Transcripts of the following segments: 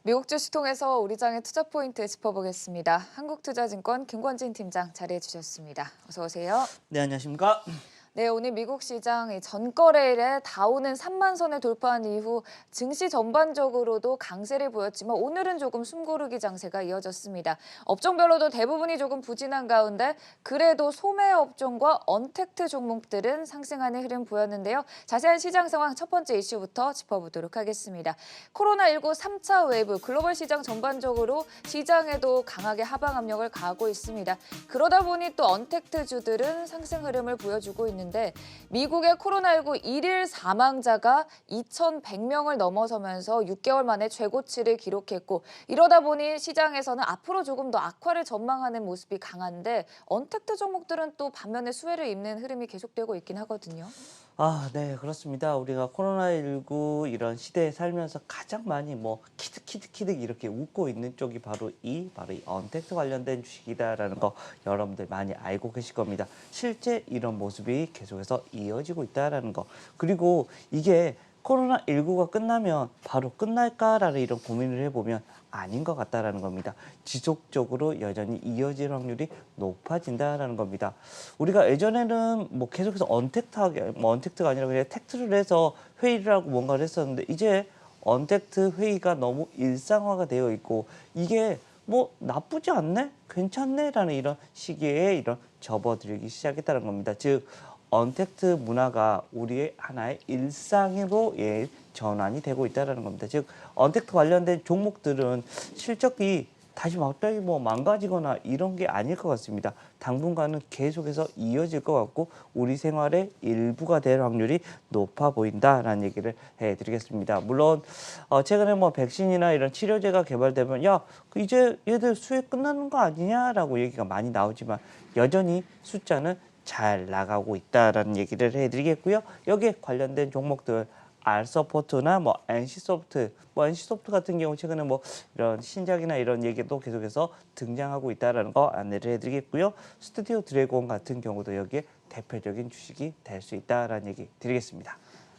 미국 주식 통해서 우리 장의 투자 포인트 짚어보겠습니다. 한국투자증권 김권진 팀장 자리해 주셨습니다. 어서 오세요. 네, 안녕하십니까? 네, 오늘 미국 시장 전거래일에 다우는 3만 선을 돌파한 이후 증시 전반적으로도 강세를 보였지만 오늘은 조금 숨고르기 장세가 이어졌습니다. 업종별로도 대부분이 조금 부진한 가운데 그래도 소매 업종과 언택트 종목들은 상승하는 흐름 보였는데요. 자세한 시장 상황 첫 번째 이슈부터 짚어보도록 하겠습니다. 코로나19 3차 웨이브, 글로벌 시장 전반적으로 시장에도 강하게 하방 압력을 가하고 있습니다. 그러다 보니 또 언택트주들은 상승 흐름을 보여주고 있는데 미국의 코로나19 일일 사망자가 2,100명을 넘어서면서 6개월 만에 최고치를 기록했고 이러다 보니 시장에서는 앞으로 조금 더 악화를 전망하는 모습이 강한데 언택트 종목들은 또 반면에 수혜를 입는 흐름이 계속되고 있긴 하거든요. 네, 그렇습니다. 우리가 코로나19 이런 시대에 살면서 가장 많이 키득키득키득 이렇게 웃고 있는 쪽이 바로 이 언택트 관련된 주식이다라는 거 여러분들 많이 알고 계실 겁니다. 실제 이런 모습이 계속해서 이어지고 있다라는 거. 그리고 이게 코로나19가 끝나면 바로 끝날까라는 이런 고민을 해보면 아닌 것 같다라는 겁니다. 지속적으로 여전히 이어질 확률이 높아진다라는 겁니다. 우리가 예전에는 계속해서 언택트가 아니라 그냥 택트를 해서 회의를 하고 뭔가를 했었는데 이제 언택트 회의가 너무 일상화가 되어 있고 이게 나쁘지 않네? 괜찮네? 라는 이런 시기에 이런 접어들기 시작했다는 겁니다. 즉 언택트 문화가 우리의 하나의 일상으로 전환이 되고 있다는 겁니다. 즉 언택트 관련된 종목들은 실적이 다시 갑자기 망가지거나 이런 게 아닐 것 같습니다. 당분간은 계속해서 이어질 것 같고 우리 생활의 일부가 될 확률이 높아 보인다라는 얘기를 해드리겠습니다. 물론 최근에 백신이나 이런 치료제가 개발되면 이제 얘들 수혜 끝나는 거 아니냐라고 얘기가 많이 나오지만 여전히 숫자는 잘 나가고 있다라는 얘기를 해드리겠고요. 여기에 관련된 종목들 R서포트나 NC소프트, NC소프트 같은 경우 최근에 이런 신작이나 이런 얘기도 계속해서 등장하고 있다라는 거 안내를 해드리겠고요. 스튜디오 드래곤 같은 경우도 여기에 대표적인 주식이 될 수 있다라는 얘기 드리겠습니다.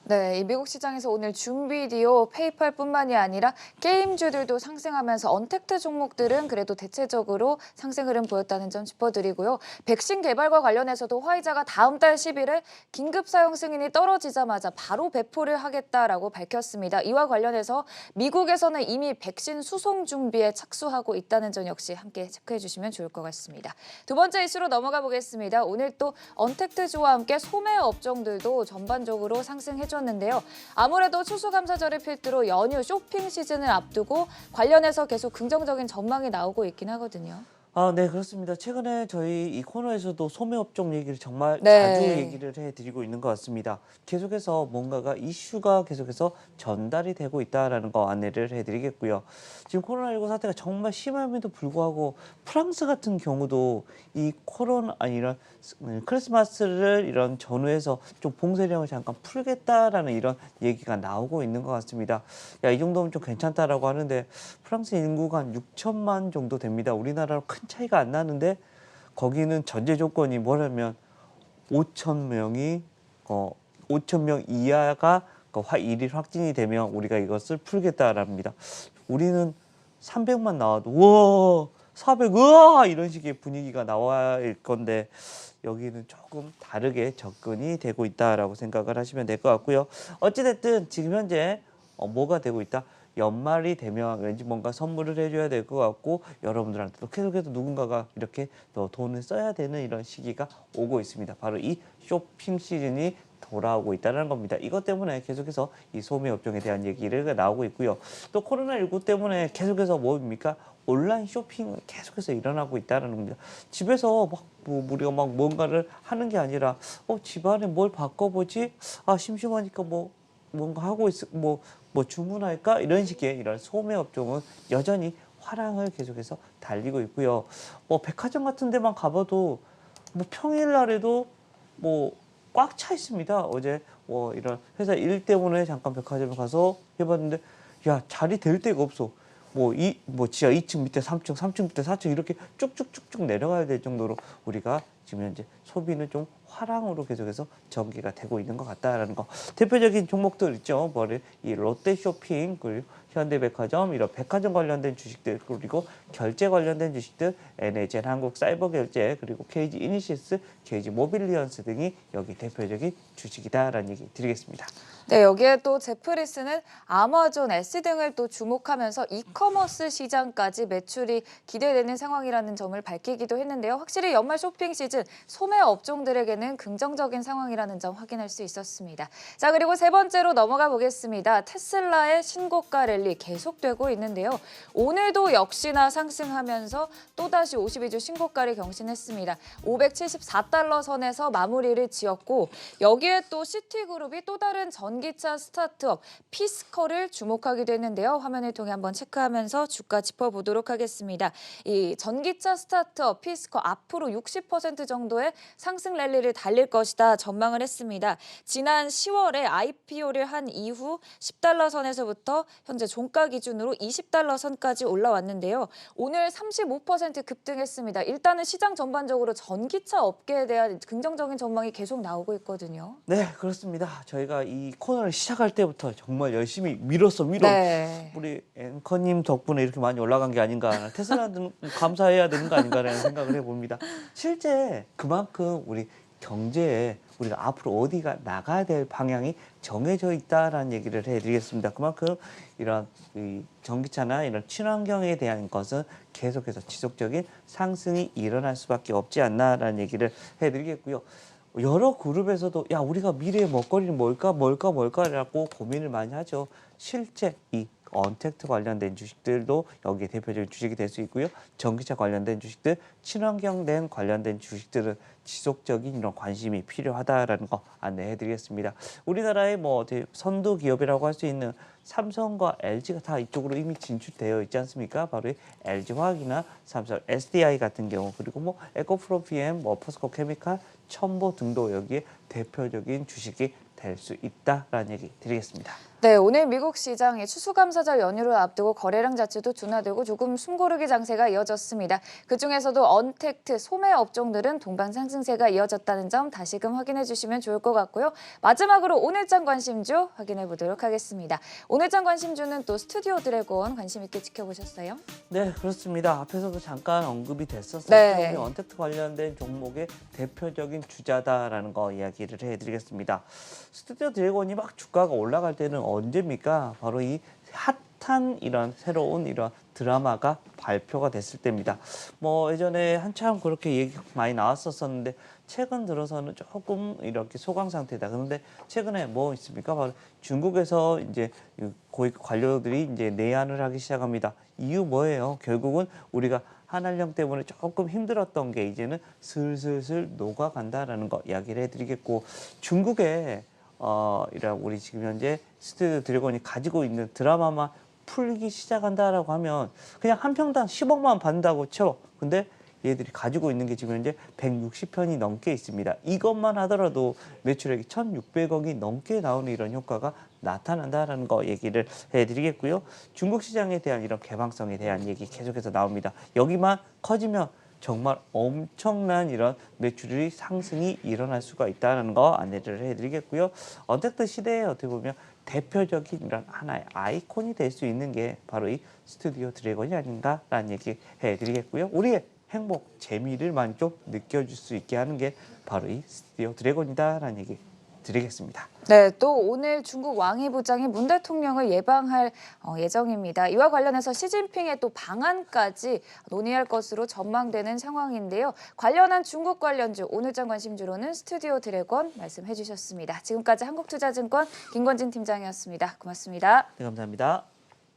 네, 이 미국 시장에서 오늘 줌비디오, 페이팔뿐만이 아니라 게임주들도 상승하면서 언택트 종목들은 그래도 대체적으로 상승 흐름 보였다는 점 짚어드리고요. 백신 개발과 관련해서도 화이자가 다음 달 10일에 긴급 사용 승인이 떨어지자마자 바로 배포를 하겠다라고 밝혔습니다. 이와 관련해서 미국에서는 이미 백신 수송 준비에 착수하고 있다는 점 역시 함께 체크해 주시면 좋을 것 같습니다. 두 번째 이슈로 넘어가 보겠습니다. 오늘 또 언택트주와 함께 소매 업종들도 전반적으로 상승해 줬는데요. 아무래도 추수감사절을 필두로 연휴 쇼핑 시즌을 앞두고 관련해서 계속 긍정적인 전망이 나오고 있긴 하거든요. 네, 그렇습니다. 최근에 저희 이 코너에서도 소매업종 얘기를 정말 자주 네. 얘기를 해드리고 있는 것 같습니다. 계속해서 뭔가가 이슈가 계속해서 전달이 되고 있다라는 거 안내를 해드리겠고요. 지금 코로나19 사태가 정말 심함에도 불구하고 프랑스 같은 경우도 이 이런 크리스마스를 이런 전후해서 좀 봉쇄령을 잠깐 풀겠다라는 이런 얘기가 나오고 있는 것 같습니다. 이 정도면 좀 괜찮다라고 하는데 프랑스 인구가 한 6천만 정도 됩니다. 우리나라로 큰 차이가 안 나는데 거기는 전제 조건이 뭐냐면 5천 명이 5천 명 이하가 일일 확진이 되면 우리가 이것을 풀겠다랍니다. 우리는 300만 나와도 우와 400 우와 이런 식의 분위기가 나와야 할 건데 여기는 조금 다르게 접근이 되고 있다라고 생각을 하시면 될 것 같고요. 어찌됐든 지금 현재 뭐가 되고 있다? 연말이 되면 왠지 뭔가 선물을 해줘야 될 것 같고 여러분들한테도 계속해서 누군가가 이렇게 더 돈을 써야 되는 이런 시기가 오고 있습니다. 바로 이 쇼핑 시즌이 돌아오고 있다는 겁니다. 이것 때문에 계속해서 이 소매 업종에 대한 얘기를 나오고 있고요. 또 코로나19 때문에 계속해서 뭡니까? 온라인 쇼핑은 계속해서 일어나고 있다는 겁니다. 집에서 우리가 뭔가를 하는 게 아니라 집안에 뭘 바꿔보지? 심심하니까 뭔가 하고 주문할까? 이런 식의 이런 소매 업종은 여전히 화랑을 계속해서 달리고 있고요. 백화점 같은 데만 가봐도 평일날에도 꽉 차 있습니다. 어제 이런 회사 일 때문에 잠깐 백화점에 가서 해봤는데 야 자리 될 데가 없어. 지하 2층 밑에 3층, 3층 밑에 4층 이렇게 쭉쭉쭉쭉 내려가야 될 정도로 우리가 지금 현재 소비는 좀 화랑으로 계속해서 전개가 되고 있는 것 같다라는 거. 대표적인 종목들 있죠. 이 롯데 쇼핑 그리고 현대백화점 이런 백화점 관련된 주식들 그리고 결제 관련된 주식들 NHN 한국사이버결제 그리고 KG 이니시스, KG 모빌리언스 등이 여기 대표적인 주식이다라는 얘기 드리겠습니다. 네, 여기에 또 제프리스는 아마존, S 등을 또 주목하면서 이커머스 시장까지 매출이 기대되는 상황이라는 점을 밝히기도 했는데요. 확실히 연말 쇼핑 시즌 소매 업종들에게는 긍정적인 상황이라는 점 확인할 수 있었습니다. 자, 그리고 세 번째로 넘어가 보겠습니다. 테슬라의 신고가 랠리 계속되고 있는데요. 오늘도 역시나 상승하면서 또다시 52주 신고가를 경신했습니다. 574달러 선에서 마무리를 지었고 여기에 또 시티그룹이 또 다른 전기차 스타트업 피스커를 주목하기도 했는데요. 화면을 통해 한번 체크하면서 주가 짚어보도록 하겠습니다. 이 전기차 스타트업 피스커 앞으로 60% 정도의 상승 랠리를 달릴 것이다 전망을 했습니다. 지난 10월에 IPO를 한 이후 10달러 선에서부터 현재 종가 기준으로 20달러 선까지 올라왔는데요. 오늘 35% 급등했습니다. 일단은 시장 전반적으로 전기차 업계에 대한 긍정적인 전망이 계속 나오고 있거든요. 네, 그렇습니다. 저희가 이 코너를 시작할 때부터 정말 열심히 밀었어. 네. 우리 앵커님 덕분에 이렇게 많이 올라간 게 아닌가. 테슬라는 감사해야 되는 거 아닌가라는 생각을 해봅니다. 실제 그만큼 우리 경제에 우리가 앞으로 어디가 나가야 될 방향이 정해져 있다라는 얘기를 해드리겠습니다. 그만큼 이런 이 전기차나 이런 친환경에 대한 것은 계속해서 지속적인 상승이 일어날 수밖에 없지 않나라는 얘기를 해드리겠고요. 여러 그룹에서도 야 우리가 미래의 먹거리는 뭘까라고 고민을 많이 하죠. 실제 이 언택트 관련된 주식들도 여기에 대표적인 주식이 될 수 있고요. 전기차 관련된 주식들, 친환경된 관련된 주식들은 지속적인 이런 관심이 필요하다라는 거 안내해드리겠습니다. 우리나라의 뭐 선도 기업이라고 할 수 있는 삼성과 LG가 다 이쪽으로 이미 진출되어 있지 않습니까? 바로 이 LG화학이나 삼성 SDI 같은 경우 그리고 뭐 에코프로피엠, 뭐 포스코 케미칼, 첨보 등도 여기에 대표적인 주식이 될 수 있다라는 얘기 드리겠습니다. 네, 오늘 미국 시장의 추수감사절 연휴를 앞두고 거래량 자체도 둔화되고 조금 숨고르기 장세가 이어졌습니다. 그중에서도 언택트, 소매 업종들은 동반 상승세가 이어졌다는 점 다시금 확인해 주시면 좋을 것 같고요. 마지막으로 오늘장 관심주 확인해 보도록 하겠습니다. 오늘장 관심주는 또 스튜디오 드래곤 관심 있게 지켜보셨어요? 네, 그렇습니다. 앞에서도 잠깐 언급이 됐었었죠. 네. 언택트 관련된 종목의 대표적인 주자다라는 거 이야기를 해드리겠습니다. 스튜디오 드래곤이 막 주가가 올라갈 때는 언제입니까? 바로 이 핫한 이런 새로운 이런 드라마가 발표가 됐을 때입니다. 뭐 예전에 한참 그렇게 얘기 많이 나왔었는데 최근 들어서는 조금 이렇게 소강 상태다. 그런데 최근에 뭐 있습니까? 바로 중국에서 이제 고위 관료들이 이제 내한을 하기 시작합니다. 이유 뭐예요? 결국은 우리가 한한령 때문에 조금 힘들었던 게 이제는 슬슬 녹아간다라는 거 이야기를 해드리겠고 중국에 이런 우리 지금 현재 스튜디오 드래곤이 가지고 있는 드라마만 풀기 시작한다라고 하면 그냥 한 평당 10억만 받는다고 쳐. 근데 얘들이 가지고 있는 게 지금 현재 160편이 넘게 있습니다. 이것만 하더라도 매출액이 1,600억이 넘게 나오는 이런 효과가 나타난다라는 거 얘기를 해드리겠고요. 중국 시장에 대한 이런 개방성에 대한 얘기 계속해서 나옵니다. 여기만 커지면 정말 엄청난 이런 매출이 상승이 일어날 수가 있다는 거 안내를 해드리겠고요. 언택트 시대에 어떻게 보면 대표적인 이런 하나의 아이콘이 될 수 있는 게 바로 이 스튜디오 드래곤이 아닌가라는 얘기 해드리겠고요. 우리의 행복, 재미를 많이 좀 느껴줄 수 있게 하는 게 바로 이 스튜디오 드래곤이다라는 얘기 드리겠습니다. 네, 또 오늘 중국 왕이 부장이 문 대통령을 예방할 예정입니다. 이와 관련해서 시진핑의 또 방안까지 논의할 것으로 전망되는 상황인데요. 관련한 중국 관련주, 오늘장 관심주로는 스튜디오 드래곤 말씀해 주셨습니다. 지금까지 한국투자증권 김건진 팀장이었습니다. 고맙습니다. 네, 감사합니다.